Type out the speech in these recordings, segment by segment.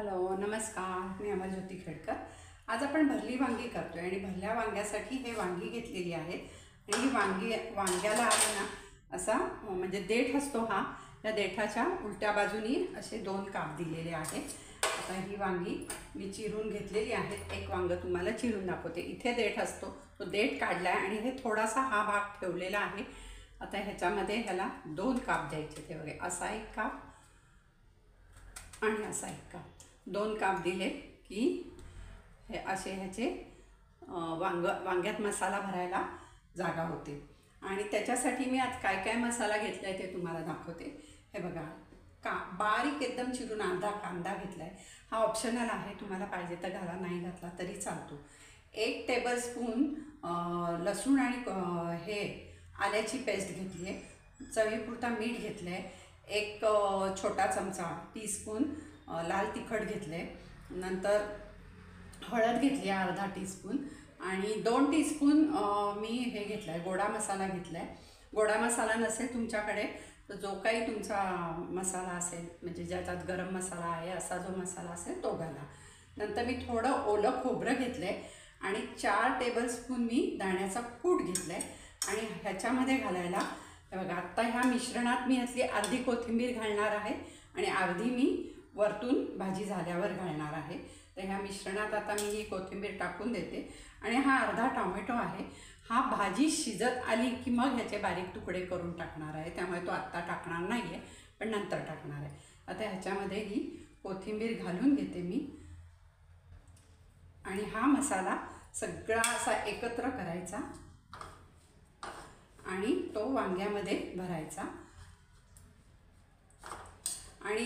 Hello नमस्कार, मी अमरज्योती खेडकर। आज आपण भरली वांगी करतोय आणि भरल्या वांग्यासाठी हे वांगी घेतलेली आहेत आणि ही वांग्याला आहे ना असा म्हणजे देठ असतो हा, या देठाच्या उलट्या बाजूनी असे 2 काप दिलेले आहेत। आता ही वांगी मी चिरून घेतलेली आहेत। एक वांग तुम्हाला चिरून दाखवते। इथे देठ असतो, तो देठ काढलाय आणि हे थोडासा हा भाग ठेवलेला आहे। आता ह्याच्यामध्ये ह्याला 2 काप द्यायचे। ते बघा, असा एक काप आणि असा एक काप, 2 काप दिले की हे असे ह्याचे वांग्यात मसाला भरायला जागा होते। आणि त्याच्यासाठी मी आज काय काय मसाला घेतलाय ते तुम्हाला दाखवते। हे बघा, बारीक एकदम चिरून अर्धा कांदा घेतलाय। हा ऑप्शनल आहे, तुम्हाला पाहिजे तर घाला, नाही घातला तरी चालतो। 1 टेबलस्पून लसूण आणि हे आल्याची पेस्ट घेतली आहे। चवीपुरता मीठ घेतलं आहे। 1 छोटा चमचा टीस्पून लाल तिखट घेतले। नंतर हळद घेतली आहे अर्धा टीस्पून आणि 2 टीस्पून मी हे घेतलं आहे, गोडा मसाला घेतला आहे। गोडा मसाला नसेल तुमच्याकडे तर जो काही तुमचा मसाला असेल, म्हणजे ज्याच्यात गरम मसाला आहे असा जो मसाला असेल तो घाला। नंतर मी थोडं ओलं खोबरं घेतलं आहे आणि 4 टेबलस्पून मी दाण्याचा कूट घेतला आहे। आणि ह्याच्यामध्ये घालायला हे बघा, आत्ता ह्या मिश्रणात मी ह्यातली अर्धी कोथिंबीर घालणार आहे आणि अर्धी मी वरतून भाजी झाल्यावर घालणार आहे। तर ह्या मिश्रणात आता मी ही कोथिंबीर टाकून देते आणि हा अर्धा टोमॅटो आहे। हा भाजी शिजत आली की मग ह्याचे बारीक तुकडे करून टाकणार आहे, त्यामुळे तो आत्ता टाकणार नाही आहे, पण नंतर टाकणार आहे। आता ह्याच्यामध्ये ही कोथिंबीर घालून घेते मी आणि हा मसाला सगळा असा एकत्र करायचा आणि तो वांग्यामध्ये भरायचा। आणि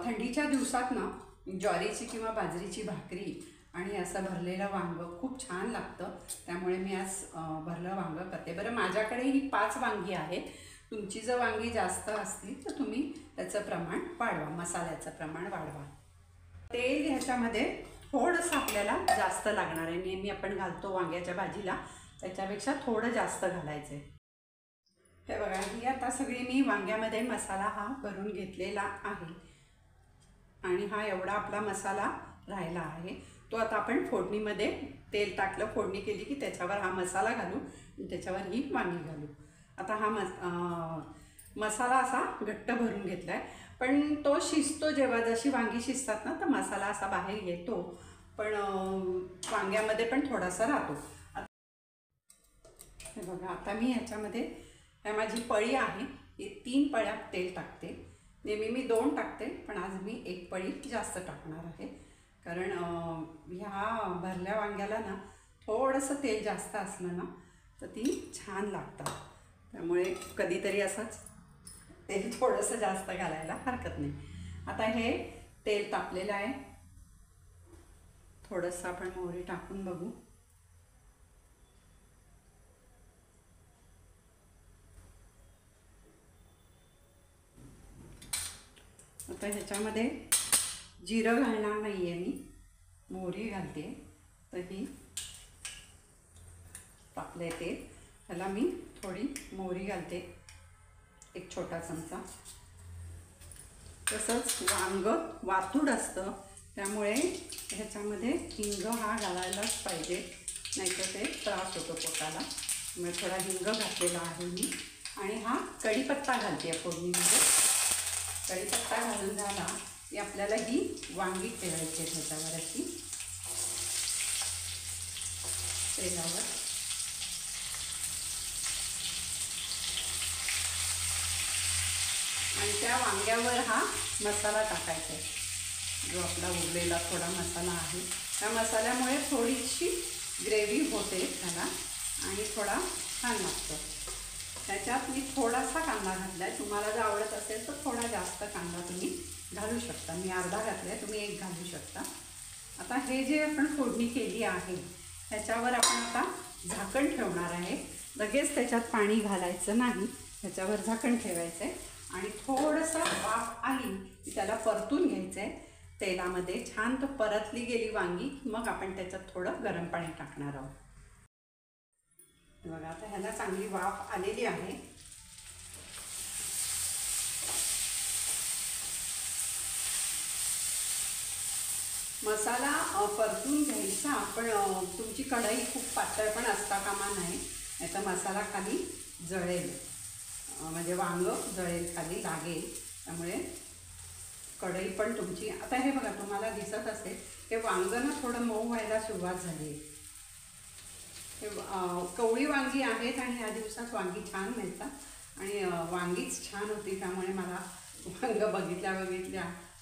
थंडीच्या दिवसात ना ज्वारीची किंवा बाजरीची भाकरी आणि असं भरलेलं वांगं खूप छान लागतं, त्यामुळे मी आज भरलं वांगं करते। बरं, माझ्याकडे ही 5 वांगी आहेत। तुमची जर वांगी जास्त असतील तर तुम्ही त्याचं प्रमाण वाढवा, मसाल्याचं प्रमाण वाढवा। तेल ह्याच्यामध्ये थोडंसं आपल्याला जास्त लागणार आहे। नेहमी आपण घालतो वांग्याच्या भाजीला त्याच्यापेक्षा थोडं जास्त घालायचं आहे। हे बघा, ही आता सगळी मी वांग्यामध्ये मसाला हा भरून घेतलेला आहे आणि हा एवढा आपला मसाला राहिला आहे। तो आता आपण फोडणीमध्ये तेल टाकलं, फोडणी केली की त्याच्यावर हा मसाला घालू आणि त्याच्यावर ही वांगी घालू। आता हा मसाला असा घट्ट भरून घेतला आहे, पण तो शिजतो जेव्हा, जशी वांगी शिजतात ना तर मसाला असा बाहेर येतो, पण वांग्यामध्ये पण थोडासा राहतो। हे बघा, आता मी ह्याच्यामध्ये माझी पळी आहे, ही 3 पळ्या तेल टाकते। नेहमी मी 2 टाकते, पण आज मी 1 पळी जास्त टाकणार आहे, कारण ह्या भरल्या वांग्याला ना थोडंसं तेल जास्त असलं ना तर ती छान लागतात, त्यामुळे कधीतरी असंच तेल थोडंसं जास्त घालायला हरकत नाही। आता हे तेल तापलेलं आहे, थोडंसं आपण मोहरी टाकून बघू। आता ह्याच्यामध्ये जिरं घालणार नाही आहे मी, मोहरी घालते। तर ही तापले तेल, ह्याला मी थोडी मोहरी घालते, 1 छोटा चमचा। तसंच वांग वातूड असतं, त्यामुळे ह्याच्यामध्ये हिंग हा घालायलाच पाहिजे, नाहीतर ते त्रास होतो पोटाला। त्यामुळे थोडा हिंग घातलेला आहे मी आणि हा कढीपत्ता घालते फोडणीमध्ये। कढीपत्ता घालून झाला की आपल्याला ही वांगी ठेवायची ह्याच्यावर अशी तेलावर। आणि त्या वांग्यावर हा मसाला टाकायचा आहे, जो आपला उरलेला थोडा मसाला आहे। त्या मसाल्यामुळे थोडीशी ग्रेव्ही होते त्याला आणि थोडा छान लागतो। त्याच्यात मी थोडासा कांदा घातला आहे, तुम्हाला जर आवडत असेल तर थोडा जास्त कांदा तुम्ही घालू शकता। मी अर्धा घातला आहे, तुम्ही 1 घालू शकता। आता हे जे आपण फोडणी केली आहे ह्याच्यावर आपण आता झाकण ठेवणार आहे। लगेच त्याच्यात पाणी घालायचं नाही, ह्याच्यावर झाकण ठेवायचं आहे आणि थोडंसं वाफ आली की त्याला परतून घ्यायचं आहे तेलामध्ये। छान तर परतली गेली वांगी, मग आपण त्याच्यात थोडं गरम पाणी टाकणार आहोत। बघा, आता ह्याला चांगली वाफ आलेली आहे। मसाला परतून घ्यायचा, पण तुमची कढई खूप पातळ पण असता कामा नाही, नाहीतर मसाला खाली जळेल, म्हणजे वांग जळेल, खाली लागेल. त्यामुळे कढई पण तुमची, आता हे बघा तुम्हाला दिसत असेल हे वांग ना थोडं मऊ व्हायला सुरुवात झाली आहे. हे कवळी वांगी आहेत आणि ह्या दिवसात वांगी छान मिळतात आणि वांगीच छान होती, त्यामुळे मला वांग बघितल्या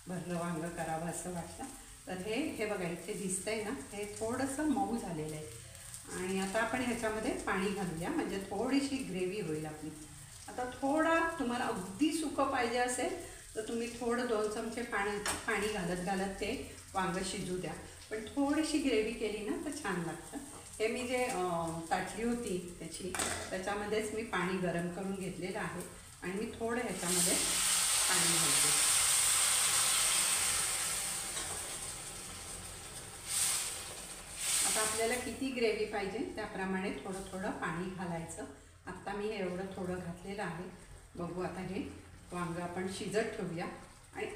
भरलं वांग करावं असं वाटतं. तर हे बघा इथे दिसतंय ना, हे थोडंसं मऊ झालेलं आहे. आणि आता आपण ह्याच्यामध्ये पाणी घालूया, म्हणजे थोडीशी ग्रेव्ही होईल आपली. आता थोडा तुम्हाला अगदी सुकं पाहिजे असेल तर तुम्ही थोडं 2 चमचे पाणी घालत ते वांगं शिजू द्या. पण थोडीशी ग्रेव्ही केली ना तर छान लागतं. हे मी जे ताटली होती त्याच्यामध्येच मी पाणी गरम करून घेतलेलं आहे आणि मी थोडं ह्याच्यामध्ये पाणी घालते. आता आपल्याला किती ग्रेव्ही पाहिजे त्याप्रमाणे थोडं थोडं पाणी घालायचं. आत्ता मी एवढं थोडं घातलेलं आहे. बघू आता हे वांगं आपण शिजत ठेवूया आणि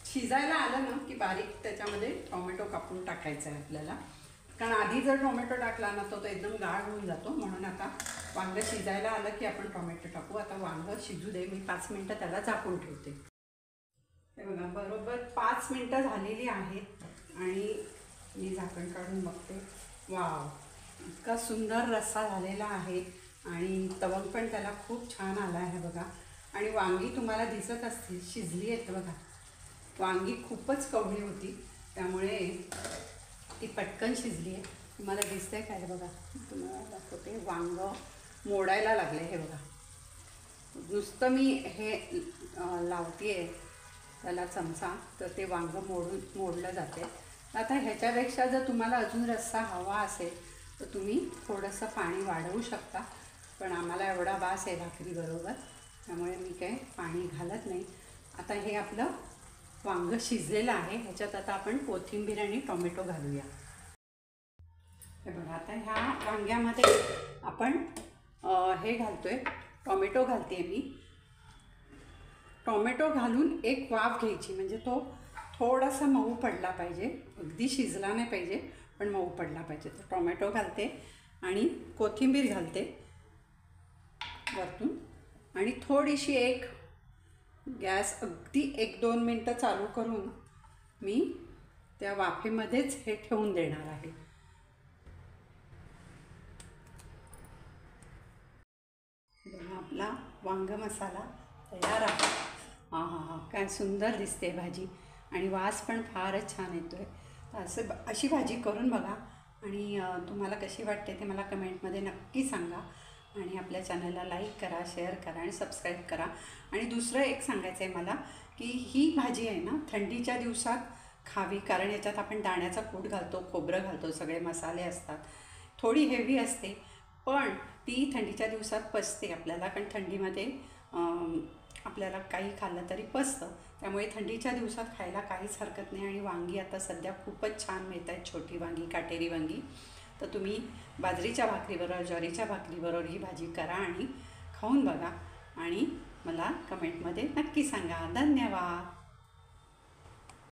शिजायला आलं ना की बारीक त्याच्यामध्ये टोमॅटो कापून टाकायचं आहे आपल्याला, कारण आधी जर टोमॅटो टाकला ना तो एकदम गाळ होऊन जातो. म्हणून आता वांगं शिजायला आलं की आपण टोमॅटो टाकू. आता वांगं शिजू दे, मी 5 मिनटं त्याला झाकून ठेवते. हे बघा बरोबर 5 मिनटं झालेली आहेत आणि मी झाकण काढून बघते. वाव, इतका सुंदर रस्सा झालेला आहे आणि तवंग पण त्याला खूप छान आला आहे बघा. आणि वांगी तुम्हाला दिसत असतील शिजली आहेत बघा. वांगी खूपच कवळी होती त्यामुळे ती पटकन शिजली आहे. तुम्हाला दिसतंय काय बघा, तुम्हाला दाखवते. वांग मोडायला लागले हे बघा. नुसतं मी हे लावते त्याला चमचा तर ते वांग मोडलं जाते. आता ह्याच्यापेक्षा जर तुम्हाला अजून रस्सा हवा असेल तर तुम्ही थोडंसं पाणी वाढवू शकता, पण आम्हाला एवढा बास आहे भाकरीबरोबर, त्यामुळे मी काही पाणी घालत नाही. आता हे आपलं वांग शिजलेलं आहे. ह्याच्यात आता आपण कोथिंबीर आणि टोमॅटो घालूया. हे बघा आता ह्या वांग्यामध्ये आपण हे घालतोय, टोमॅटो घालते मी. टोमॅटो घालून एक वाफ घ्यायची, म्हणजे तो थोडासा मऊ पडला पाहिजे, अगदी शिजला नाही पाहिजे पण मऊ पडला पाहिजे. तर टोमॅटो घालते आणि कोथिंबीर घालते वरतून आणि थोडीशी गॅस अगदी 1-2 मिनटं चालू करून मी त्या वाफेमध्येच हे ठेवून देणार आहे. बघा आपला वांग मसाला तयार आहे. हां, काय सुंदर दिसते भाजी आणि वास पण फारच छान येतो आहे. अशी भाजी करून बघा आणि तुम्हाला कशी वाटते ते मला कमेंटमध्ये नक्की सांगा. आणि आपल्या चॅनलला लाईक करा, शेअर करा आणि सबस्क्राईब करा. आणि दुसरं एक सांगायचं आहे मला की ही भाजी आहे ना थंडीच्या दिवसात खावी, कारण याच्यात आपण दाण्याचा कूट घालतो, खोबरं घालतो, सगळे मसाले असतात. थोडी हेवी असते पण ती थंडीच्या दिवसात पचते आपल्याला, कारण थंडीमध्ये आपल्याला काही खाल्लं तरी पचतं. त्यामुळे थंडीच्या दिवसात खायला काहीच हरकत नाही. आणि वांगी आता सध्या खूपच छान मिळत आहेत, छोटी वांगी, काटेरी वांगी. तर तुम्ही बाजरीच्या भाकरीबरोबर, ज्वारीच्या भाकरीबरोबर ही भाजी करा आणि खाऊन बघा आणि मला कमेंटमध्ये नक्की सांगा. धन्यवाद.